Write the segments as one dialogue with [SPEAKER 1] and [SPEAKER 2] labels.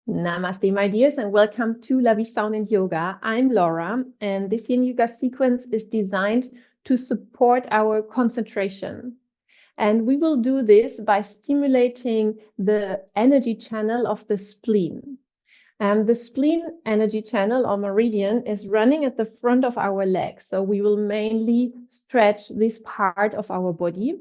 [SPEAKER 1] Namaste, my dears, and welcome to LaVi Sound and Yoga. I'm Laura, and this Yin Yoga sequence is designed to support our concentration. And we will do this by stimulating the energy channel of the spleen. The spleen energy channel or meridian is running at the front of our legs. So we will mainly stretch this part of our body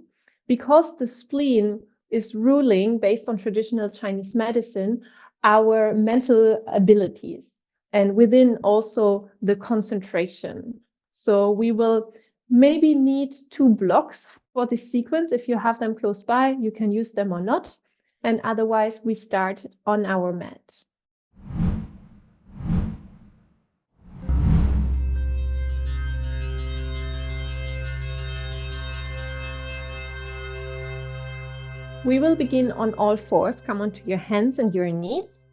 [SPEAKER 1] because the spleen is ruling, based on traditional Chinese medicine, our mental abilities and within also the concentration. So we will maybe need 2 blocks for this sequence. If you have them close by, you can use them or not. And otherwise, we start on our mat. We will begin on all fours. Come onto your hands and your knees.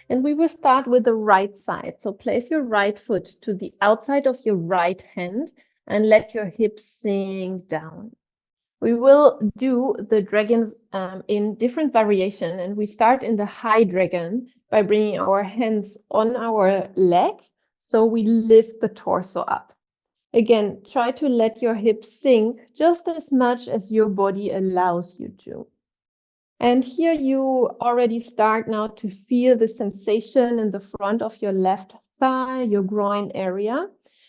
[SPEAKER 1] And we will start with the right side. So place your right foot to the outside of your right hand and let your hips sink down. We will do the dragon in different variation. And we start in the high dragon by bringing our hands on our leg. So we lift the torso up. Again, try to let your hips sink just as much as your body allows you to. And here you already start now to feel the sensation in the front of your left thigh, your groin area.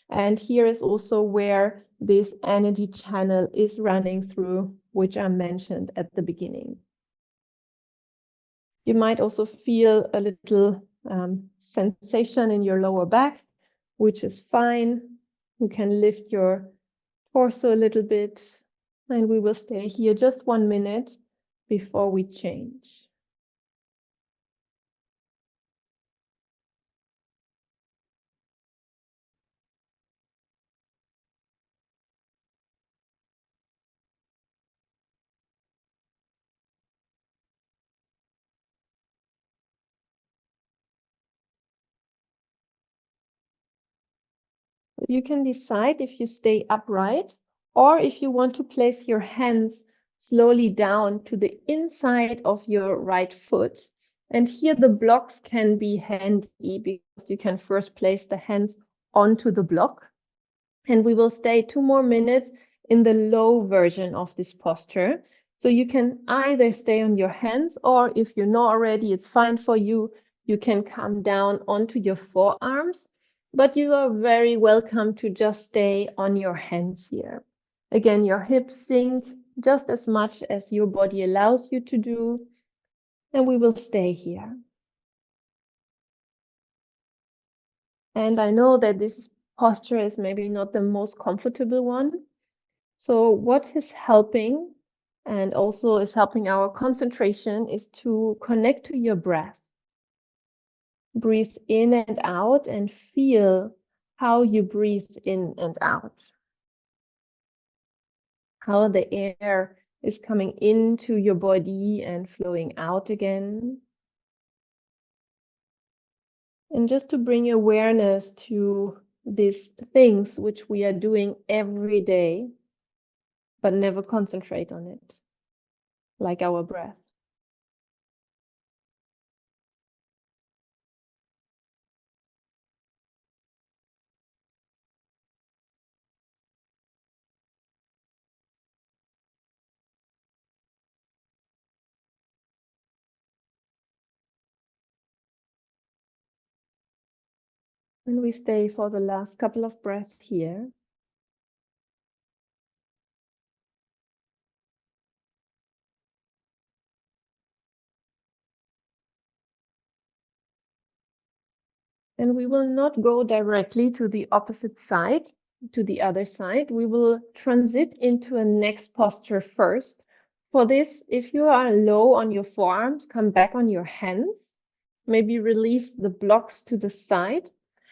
[SPEAKER 1] And here is also where this energy channel is running through, which I mentioned at the beginning. You might also feel a little sensation in your lower back, which is fine. You can lift your torso a little bit, and we will stay here just 1 minute before we change. You can decide if you stay upright or if you want to place your hands slowly down to the inside of your right foot. And here the blocks can be handy because you can first place the hands onto the block. And we will stay 2 more minutes in the low version of this posture. So you can either stay on your hands, or if you know already, it's fine for you. You can come down onto your forearms, but you are very welcome to just stay on your hands here. Again, your hips sink just as much as your body allows you to do. And we will stay here. And I know that this posture is maybe not the most comfortable one. So what is helping and also is helping our concentration is to connect to your breath. Breathe in and out and feel how you breathe in and out. How the air is coming into your body and flowing out again. And just to bring awareness to these things which we are doing every day, but never concentrate on it, like our breath. And we stay for the last couple of breaths here. And we will not go directly to the opposite side, to the other side. We will transit into a next posture first. For this, if you are low on your forearms, come back on your hands. Maybe release the blocks to the side.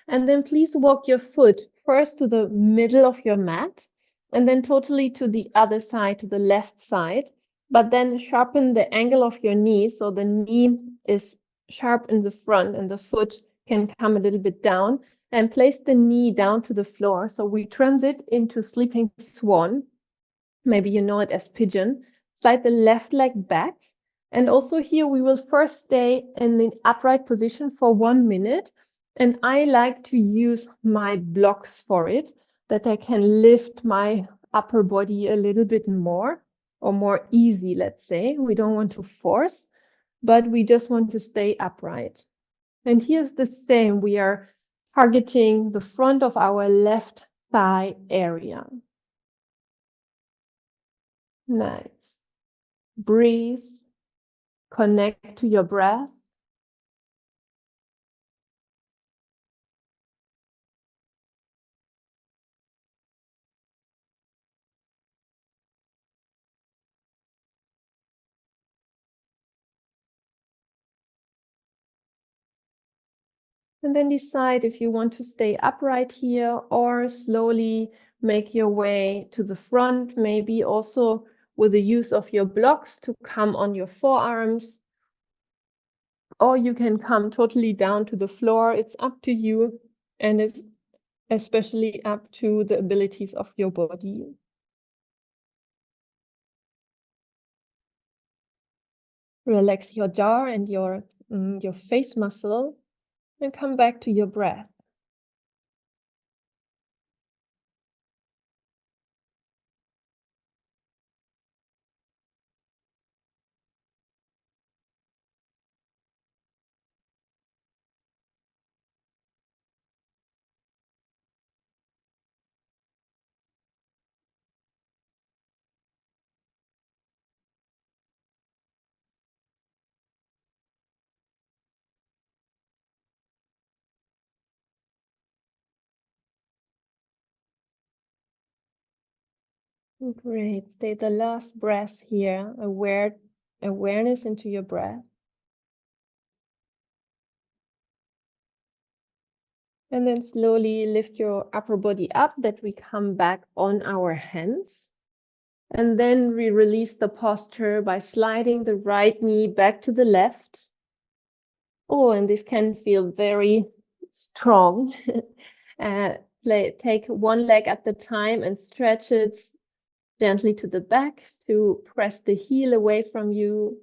[SPEAKER 1] And then please walk your foot first to the middle of your mat, and then totally to the other side, to the left side. But then sharpen the angle of your knee, so the knee is sharp in the front and the foot can come a little bit down, and place the knee down to the floor. So we transit into sleeping swan. Maybe you know it as pigeon. Slide the left leg back And also here, we will first stay in the upright position for 1 minute. And I like to use my blocks for it, that I can lift my upper body a little bit more, or more easy, let's say. We don't want to force, but we just want to stay upright. And here's the same. We are targeting the front of our left thigh area. Nice. Breathe. Connect to your breath. And then decide if you want to stay upright here or slowly make your way to the front, maybe also with the use of your blocks to come on your forearms. Or you can come totally down to the floor. It's up to you, and it's especially up to the abilities of your body. Relax your jaw and your face muscle, and come back to your breath. Great. Stay the last breath here. Awareness into your breath. And then slowly lift your upper body up, that we come back on our hands. And then we release the posture by sliding the right knee back to the left. Oh, and this can feel very strong. Take one leg at the time and stretch it gently to the back to press the heel away from you.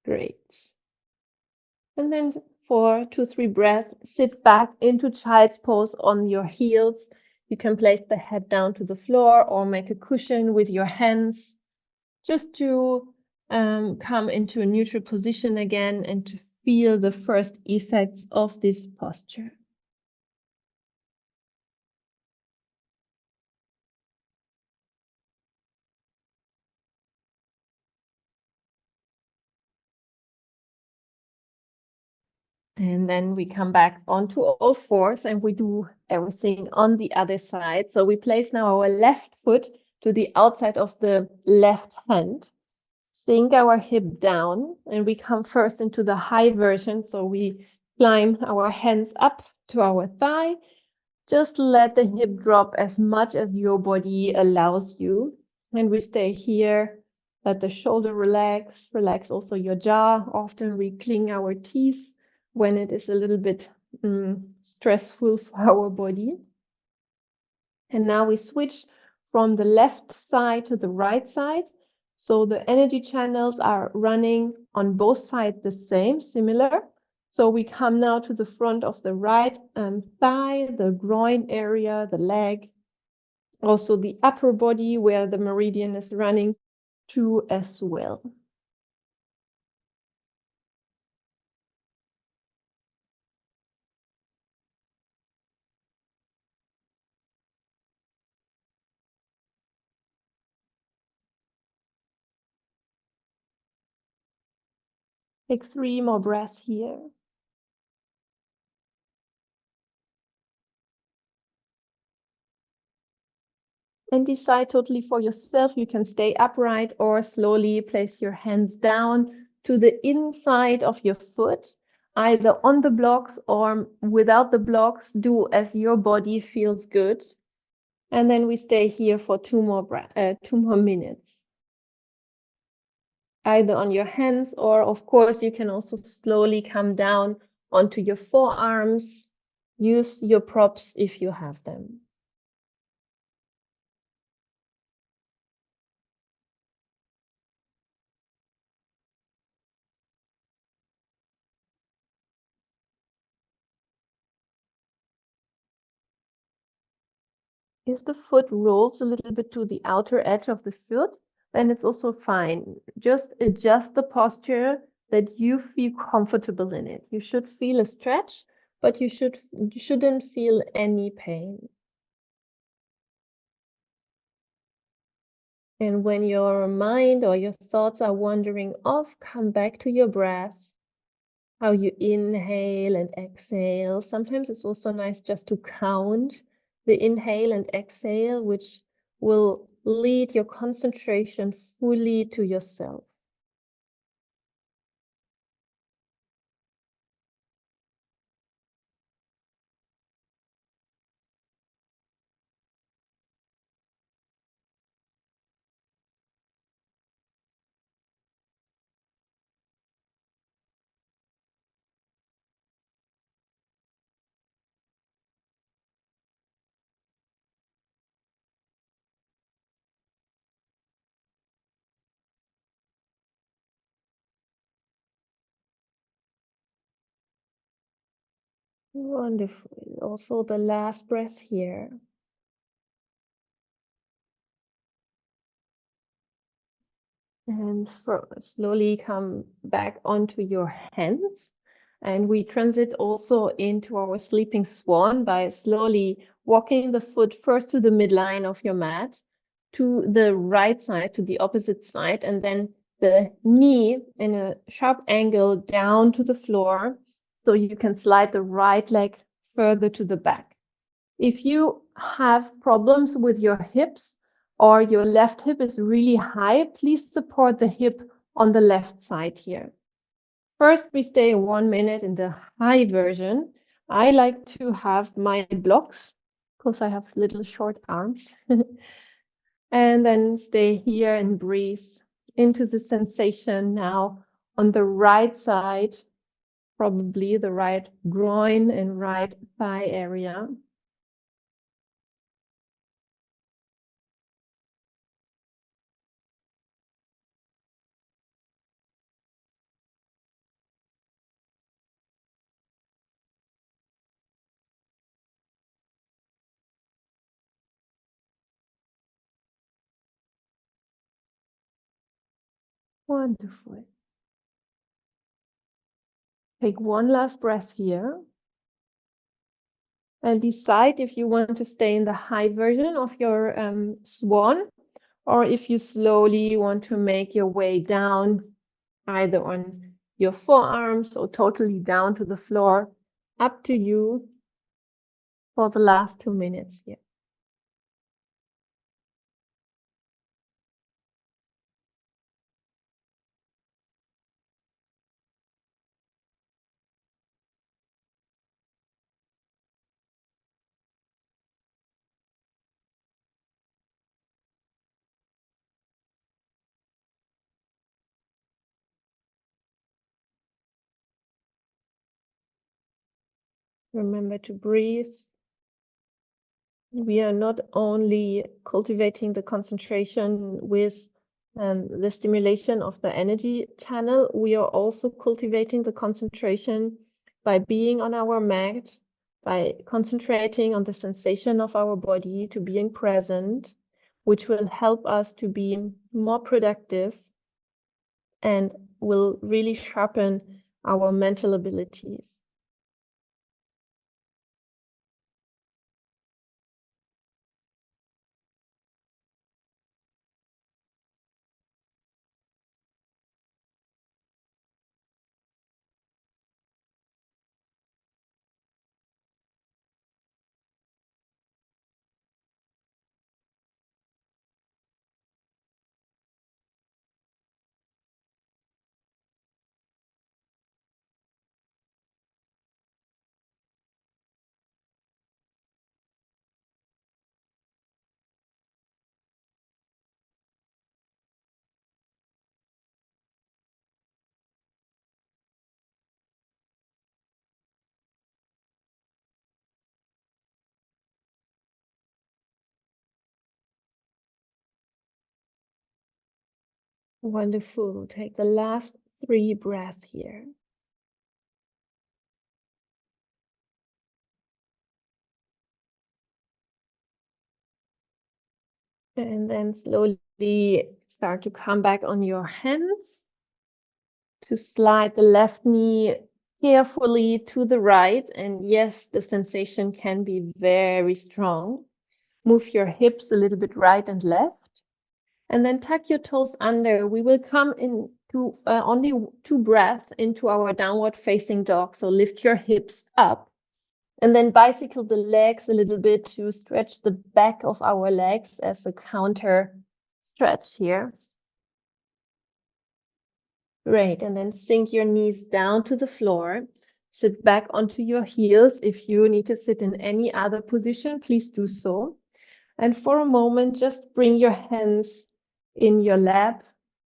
[SPEAKER 1] Great. And then for 2-3 breaths, sit back into child's pose on your heels. You can place the head down to the floor or make a cushion with your hands, just to come into a neutral position again and to feel the first effects of this posture. And then we come back onto all fours and we do everything on the other side. So we place now our left foot to the outside of the left hand. Sink our hip down and we come first into the high version. So we climb our hands up to our thigh. Just let the hip drop as much as your body allows you. And we stay here. Let the shoulder relax. Relax also your jaw. Often we cling our teeth when it is a little bit stressful for our body. And now we switch from the left side to the right side. So the energy channels are running on both sides the same, similar. So we come now to the front of the right thigh, the groin area, the leg, also the upper body where the meridian is running to as well. Take 3 more breaths here. And decide totally for yourself. You can stay upright or slowly place your hands down to the inside of your foot, either on the blocks or without the blocks. Do as your body feels good. And then we stay here for 2 more minutes. Either on your hands, or of course, you can also slowly come down onto your forearms. Use your props if you have them. If the foot rolls a little bit to the outer edge of the foot, then it's also fine. Just adjust the posture that you feel comfortable in it. You should feel a stretch, but you shouldn't feel any pain. And when your mind or your thoughts are wandering off, come back to your breath, how you inhale and exhale. Sometimes it's also nice just to count the inhale and exhale, which will lead your concentration fully to yourself. Wonderful. Also the last breath here. And slowly come back onto your hands. And we transit also into our sleeping swan by slowly walking the foot first to the midline of your mat, to the right side, to the opposite side, and then the knee in a sharp angle down to the floor. So you can slide the right leg further to the back. If you have problems with your hips, or your left hip is really high, please support the hip on the left side here. First, we stay 1 minute in the high version. I like to have my blocks because I have little short arms. And then stay here and breathe into the sensation now on the right side, probably the right groin and right thigh area. Wonderful. Take one last breath here and decide if you want to stay in the high version of your swan, or if you slowly want to make your way down, either on your forearms or totally down to the floor. Up to you for the last 2 minutes here. Remember to breathe. We are not only cultivating the concentration with the stimulation of the energy channel, we are also cultivating the concentration by being on our mat, by concentrating on the sensation of our body, to being present, which will help us to be more productive and will really sharpen our mental abilities. Wonderful. Take the last 3 breaths here. And then slowly start to come back on your hands, to slide the left knee carefully to the right. And yes, the sensation can be very strong. Move your hips a little bit right and left. And then tuck your toes under. We will come into only 2 breaths into our downward facing dog. So lift your hips up. And then bicycle the legs a little bit to stretch the back of our legs as a counter stretch here. Great. And then sink your knees down to the floor. Sit back onto your heels. If you need to sit in any other position, please do so. And for a moment, just bring your hands in your lap.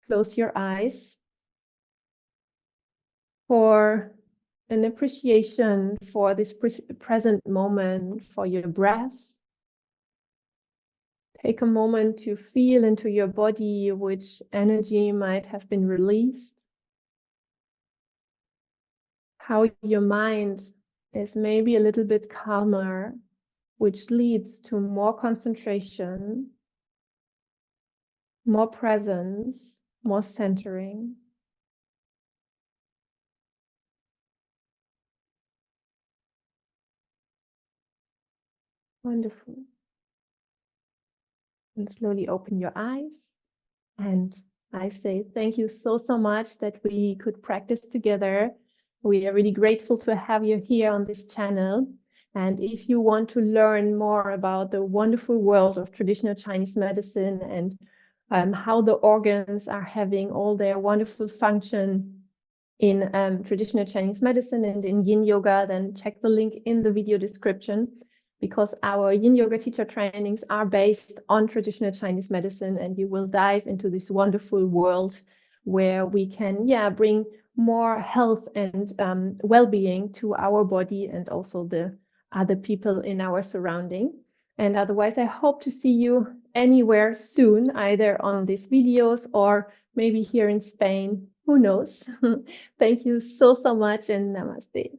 [SPEAKER 1] Close your eyes for an appreciation for this present moment, for your breath. Take a moment to feel into your body which energy might have been released. How your mind is maybe a little bit calmer, which leads to more concentration, more presence, more centering. Wonderful. And slowly open your eyes. And I say thank you so much that we could practice together. We are really grateful to have you here on this channel. And if you want to learn more about the wonderful world of traditional Chinese medicine and how the organs are having all their wonderful function in traditional Chinese medicine and in Yin Yoga, then check the link in the video description, because our Yin Yoga teacher trainings are based on traditional Chinese medicine, and you will dive into this wonderful world where we can, bring more health and well-being to our body and also the other people in our surrounding. And otherwise, I hope to see you anywhere soon, either on these videos or maybe here in Spain. Who knows? Thank you so much, and namaste.